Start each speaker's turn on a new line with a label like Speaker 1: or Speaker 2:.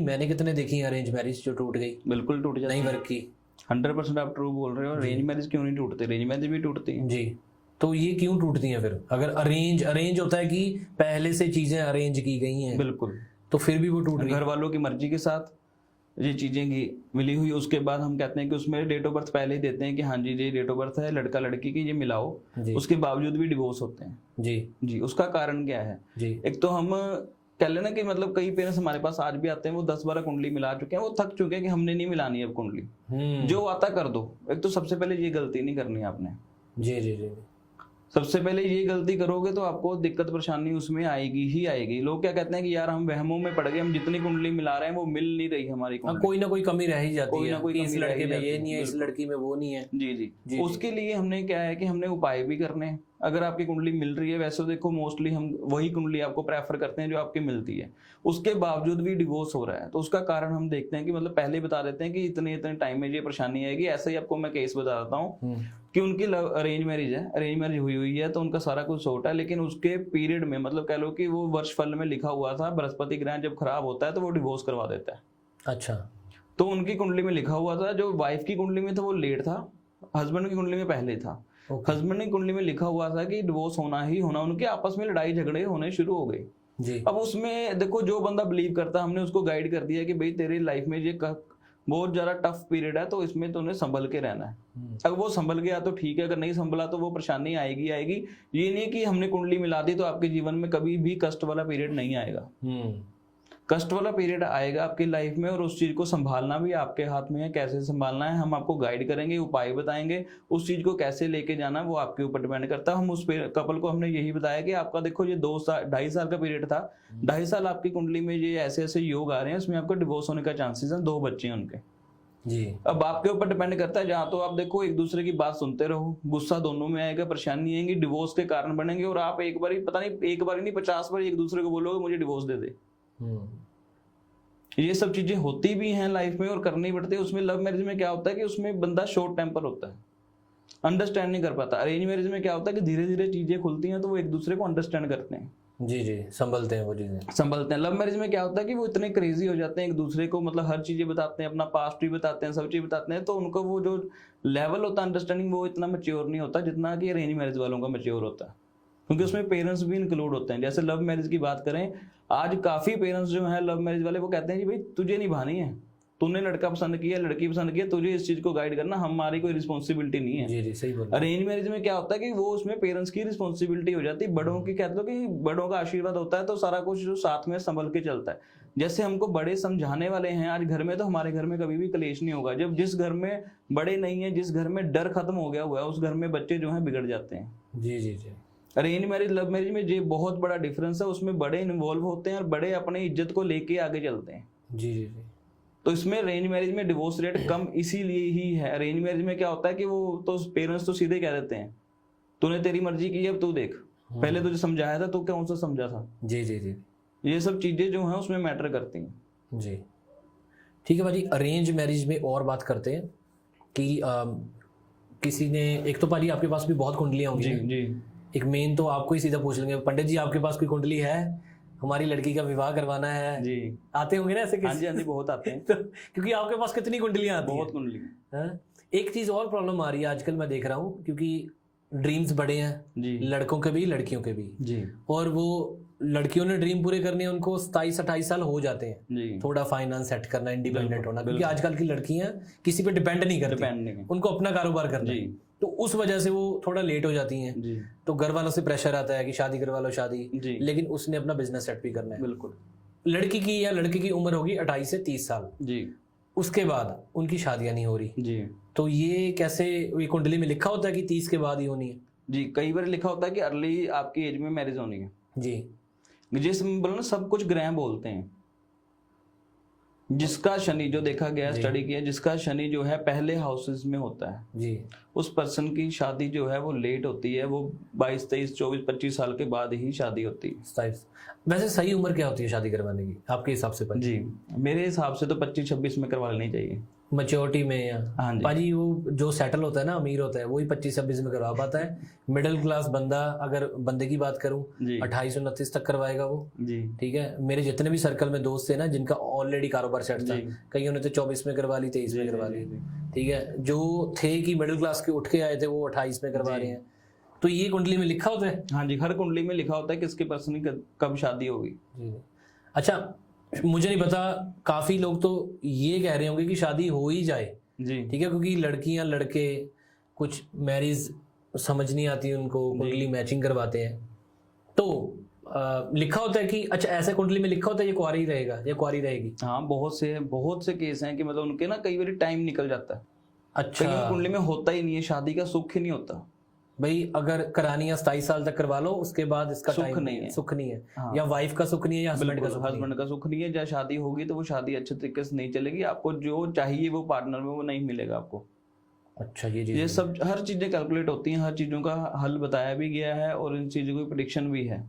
Speaker 1: मैंने कितने देखी हैं अरेंज मैरिज जो टूट गई,
Speaker 2: बिल्कुल टूट जाती
Speaker 1: नहीं
Speaker 2: है।
Speaker 1: वर्क की।
Speaker 2: 100% आप ट्रू बोल रहे हो। अरेंज मैरिज क्यों नहीं टूटते? अरेंज मैरिज भी टूटती है
Speaker 1: जी, तो ये क्यों टूटती हैं फिर? अगर अरेंज अरेंज होता है कि पहले से चीजें अरेंज की गई हैं,
Speaker 2: बिल्कुल।
Speaker 1: तो फिर भी वो टूट रही
Speaker 2: घर वालों की मर्जी के साथ ये चीजें मिली हुई, उसके बाद हम कहते हैं कि उसमें डेट ऑफ बर्थ पहले ही देते हैं कि हाँ जी ये डेट ऑफ बर्थ है लड़का लड़की की, ये मिलाओ।
Speaker 1: जी।
Speaker 2: उसके बावजूद भी डिवोर्स होते हैं।
Speaker 1: जी
Speaker 2: जी, उसका कारण क्या है?
Speaker 1: जी।
Speaker 2: एक तो हम कह लेना कि मतलब कई पेरेंट्स हमारे पास आज भी आते हैं, वो 10-12 कुंडली मिला चुके हैं, वो थक चुके हैं कि हमने नहीं मिलानी अब कुंडली, जो आता कर दो। एक तो सबसे पहले ये गलती नहीं करनी आपने।
Speaker 1: जी जी जी।
Speaker 2: सबसे पहले ये गलती करोगे तो आपको दिक्कत परेशानी उसमें आएगी ही आएगी। लोग क्या कहते हैं कि यार हम वहमों में पड़ गए, हम जितनी कुंडली मिला रहे हैं वो मिल नहीं रही हमारी
Speaker 1: हाँ,
Speaker 2: कुंडली।
Speaker 1: कोई ना कोई कमी रह ही जाती
Speaker 2: कोई
Speaker 1: है
Speaker 2: ना कोई
Speaker 1: कि इस
Speaker 2: कमी रह
Speaker 1: लड़के
Speaker 2: ही
Speaker 1: में ये
Speaker 2: जाती
Speaker 1: नहीं है, इस
Speaker 2: बिल्कुल।
Speaker 1: लड़की में वो नहीं है।
Speaker 2: जी जी,
Speaker 1: जी,
Speaker 2: उसके लिए हमने क्या है कि हमने उपाय भी करने हैं। अगर आपकी कुंडली मिल रही है, वैसे तो देखो मोस्टली हम वही कुंडली आपको प्रेफर करते हैं जो आपकी मिलती है, उसके बावजूद भी डिवोर्स हो रहा है, तो उसका कारण हम देखते हैं कि मतलब पहले ही बता देते हैं कि इतने इतने टाइम में ये परेशानी आएगी। ऐसे ही आपको मैं केस बता देता हूँ कि उनकी अरेंज मैरिज है, अरेंज मैरिज हुई है, तो उनका सारा कुछ सॉर्ट है, लेकिन उसके पीरियड में मतलब कह लो कि वो वर्ष फल में लिखा हुआ था बृहस्पति ग्रह जब खराब होता है तो वो डिवोर्स करवा देता है।
Speaker 1: अच्छा।
Speaker 2: तो उनकी कुंडली में लिखा हुआ था, जो वाइफ की कुंडली में था वो लेट था, हस्बैंड की कुंडली में पहले था। हस्बैंड की कुंडली में लिखा हुआ था कि डिवोर्स होना ही होना, उनके आपस में लड़ाई झगड़े होने शुरू हो गए।
Speaker 1: जी।
Speaker 2: अब उसमें देखो जो बंदा बिलीव करता, हमने उसको गाइड कर दिया कि भाई तेरी लाइफ में ये बहुत ज्यादा टफ पीरियड है, तो इसमें तुमने संभल के रहना है। अगर वो संभल गया तो ठीक है, अगर नहीं संभला तो वो परेशानी आएगी आएगी। ये नहीं कि हमने कुंडली मिला दी तो आपके जीवन में कभी भी कष्ट वाला पीरियड नहीं आएगा। कष्ट वाला पीरियड आएगा आपकी लाइफ में, और उस चीज को संभालना भी आपके हाथ में है, कैसे संभालना है हम आपको गाइड करेंगे, उपाय बताएंगे, उस चीज को कैसे लेके जाना वो आपके ऊपर डिपेंड करता है। हम उस कपल को हमने यही बताया कि आपका देखो ये 2-2.5 साल का पीरियड था, 2.5 साल आपकी कुंडली में ये ऐसे ऐसे योग आ रहे हैं, इसमें आपका डिवोर्स होने का चांसेस है, 2 बच्चे हैं उनके।
Speaker 1: जी।
Speaker 2: अब आपके ऊपर डिपेंड करता है, जहां तो आप देखो एक दूसरे की बात सुनते रहो, गुस्सा दोनों में आएगा, परेशानी आएगी, डिवोर्स के कारण बनेंगे, और आप एक बार ही पता नहीं, एक बार ही नहीं 50 बार एक दूसरे को बोलोगे मुझे डिवोर्स दे दे। ये सब चीजें होती भी हैं लाइफ में और करनी पड़ती है। उसमें लव मैरिज में क्या होता है कि उसमें बंदा शॉर्ट टेम्पर होता है, अंडरस्टैंड नहीं कर पाता। अरेंज मैरिज में क्या होता है कि धीरे धीरे चीजें खुलती हैं तो वो एक दूसरे को अंडरस्टैंड करते हैं।
Speaker 1: जी जी, संभलते हैं वो चीजें,
Speaker 2: संभलते हैं। लव मैरिज में क्या होता है कि वो इतने क्रेजी हो जाते हैं एक दूसरे को, मतलब हर चीजें बताते हैं, अपना पास्ट भी बताते हैं, सब चीज बताते हैं, तो उनको वो जो लेवल होता है अंडरस्टैंडिंग वो इतना मैच्योर नहीं होता जितना कि अरेंज मैरिज वालों का मैच्योर होता है, क्योंकि उसमें पेरेंट्स भी इंक्लूड होते हैं। जैसे लव मैरिज की बात करें, आज काफी पेरेंट्स जो है लव मैरिज वाले वो कहते हैं कि भाई तुझे निभानी है, तूने लड़का पसंद किया लड़की पसंद किया, तुझे इस चीज को गाइड करना, हमारी कोई रिस्पॉन्सिबिलिटी नहीं है।
Speaker 1: जी जी, सही बोल।
Speaker 2: अरेंज मैरिज में क्या होता है कि वो उसमें पेरेंट्स की रिस्पॉन्सिबिलिटी हो जाती है, बड़ों की, कहते हो कि बड़ों का आशीर्वाद होता है, तो सारा कुछ जो साथ में संभल के चलता है। जैसे हमको बड़े समझाने वाले हैं आज घर में, तो हमारे घर में कभी भी क्लेश नहीं होगा। जब जिस घर में बड़े नहीं है, जिस घर में डर खत्म हो गया हुआ है, उस घर में बच्चे जो है बिगड़ जाते हैं।
Speaker 1: जी जी जी।
Speaker 2: अरेंज मैरिज लव मैरिज में ये बहुत बड़ा डिफरेंस है, उसमें बड़े इन्वॉल्व होते हैं और बड़े अपनी इज्जत को लेके आगे चलते हैं।
Speaker 1: जी जी जी।
Speaker 2: तो इसमें अरेंज मैरिज में डिवोर्स रेट कम इसीलिए ही है। अरेंज मैरिज में क्या होता है कि वो तो पेरेंट्स तो सीधे कह देते हैं तूने तेरी मर्जी की, अब तू देख, पहले तुझे समझाया था, तू कौन सा समझा था।
Speaker 1: जी जी जी।
Speaker 2: ये सब चीजें जो हैं उसमें मैटर करती हैं।
Speaker 1: जी ठीक है भाजी, अरेंज मैरिज में और बात करते हैं कि किसी ने, एक तो पाजी आपके पास भी बहुत कुंडलियां होंगी।
Speaker 2: जी जी।
Speaker 1: एक मेन तो आपको ही सीधा पूछ लेंगे, पंडित जी आपके पास कोई कुंडली है, हमारी लड़की का विवाह करवाना है
Speaker 2: जी।
Speaker 1: आते होंगे ना ऐसे
Speaker 2: हाँ जी, हाँ जी, बहुत आते हैं।
Speaker 1: तो क्योंकि आपके पास कितनी कुंडलियां आती
Speaker 2: बहुत
Speaker 1: हैं।
Speaker 2: कुंडली।
Speaker 1: हाँ? एक चीज और प्रॉब्लम आ रही है आजकल, मैं देख रहा हूँ, क्योंकि ड्रीम्स बड़े हैं
Speaker 2: जी।
Speaker 1: लड़कों के भी लड़कियों के भी
Speaker 2: जी।
Speaker 1: और वो लड़कियों ने ड्रीम पूरे करने हैं, उनको 27-28 साल हो जाते हैं
Speaker 2: जी।
Speaker 1: थोड़ा फाइनेंस सेट करना, इंडिपेंडेंट होना, क्योंकि
Speaker 2: बिल्कुल।
Speaker 1: आजकल की लड़कियां किसी पे डिपेंड नहीं करती,
Speaker 2: डिपेंड नहीं।
Speaker 1: उनको अपना कारोबार करना है,
Speaker 2: जी।
Speaker 1: तो उस वजह से वो थोड़ा लेट हो जाती हैं।
Speaker 2: जी।
Speaker 1: तो घर वालों से प्रेशर आता है कि शादी करवा लो शादी,
Speaker 2: जी।
Speaker 1: लेकिन उसने अपना बिजनेस सेट भी करना है।
Speaker 2: बिल्कुल।
Speaker 1: लड़की की या लड़के की उम्र होगी 28 से 30 साल,
Speaker 2: जी।
Speaker 1: उसके बाद उनकी शादियां नहीं हो रही,
Speaker 2: जी।
Speaker 1: तो ये कैसे, ये कुंडली में लिखा होता है कि 30 के बाद ही होनी है?
Speaker 2: जी, कई बार लिखा होता है कि अर्ली आपकी एज में मैरिज होनी है।
Speaker 1: जी।
Speaker 2: जिस बोलो ना सब कुछ ग्रह बोलते हैं, जिसका शनि जो देखा गया स्टडी किया, जिसका शनि जो है पहले हाउसेस में होता है
Speaker 1: जी,
Speaker 2: उस पर्सन की शादी जो है वो लेट होती है, वो 22, 23, 24, 25 साल के बाद ही शादी होती है।
Speaker 1: वैसे सही उम्र क्या होती है शादी करवाने की आपके हिसाब से?
Speaker 2: जी, मेरे हिसाब से तो 25-26 में करवा लेनी चाहिए।
Speaker 1: मैच्योरिटी में या
Speaker 2: हाँ जी।
Speaker 1: पाजी वो जो सेटल होता है ना, अमीर होता है, वही 25-26 में करवा पाता है। मिडिल क्लास बंदा, अगर बंदे की बात करूं,
Speaker 2: जी
Speaker 1: 28-29 तक करवाएगा वो।
Speaker 2: जी
Speaker 1: ठीक है, मेरे जितने भी सर्कल में दोस्त थे ना जिनका ऑलरेडी कारोबार सेट था,
Speaker 2: जी
Speaker 1: कईयों ने तो 24 में करवा ली, 23 में
Speaker 2: जी
Speaker 1: करवा
Speaker 2: जी
Speaker 1: ली।
Speaker 2: जी
Speaker 1: ठीक है, जो थे कि मिडिल क्लास के उठ के आए थे वो 28 में करवा
Speaker 2: जी।
Speaker 1: रहे हैं। तो ये कुंडली में लिखा होता है?
Speaker 2: हाँ जी, हर कुंडली में लिखा होता है किसके पर्सन की कब शादी होगी।
Speaker 1: जी। अच्छा, मुझे नहीं पता, काफी लोग तो ये कह रहे होंगे कि शादी हो ही जाए।
Speaker 2: जी
Speaker 1: ठीक है, क्योंकि लड़कियां लड़के कुछ मैरिज समझ नहीं आती उनको, कुंडली मैचिंग करवाते हैं। तो लिखा होता है कि अच्छा, ऐसे कुंडली में लिखा होता है ये कुंवारी रहेगा या कुंवारी रहेगी?
Speaker 2: हाँ, बहुत से केस हैं कि मतलब उनके ना कई बार टाइम निकल जाता है।
Speaker 1: अच्छा,
Speaker 2: कई कुंडली में होता ही नहीं है, शादी का सुख ही नहीं होता।
Speaker 1: भाई अगर करानी है 27 साल तक करवा लो, उसके बाद इसका
Speaker 2: सुख
Speaker 1: टाइम
Speaker 2: नहीं है।
Speaker 1: सुख नहीं है।
Speaker 2: हाँ।
Speaker 1: या वाइफ का सुख नहीं है या हस्बैंड का
Speaker 2: बिल्कुल,
Speaker 1: सुख नहीं है।
Speaker 2: हस्बैंड का सुख नहीं है। जब शादी होगी तो वो शादी अच्छे तरीके से नहीं चलेगी, आपको जो चाहिए वो पार्टनर में वो नहीं मिलेगा आपको।
Speaker 1: अच्छा, ये
Speaker 2: ये सब हर चीजें कैलकुलेट होती हैं, हर चीजों का हल बताया भी गया है और इन चीजों की प्रेडिक्शन भी है।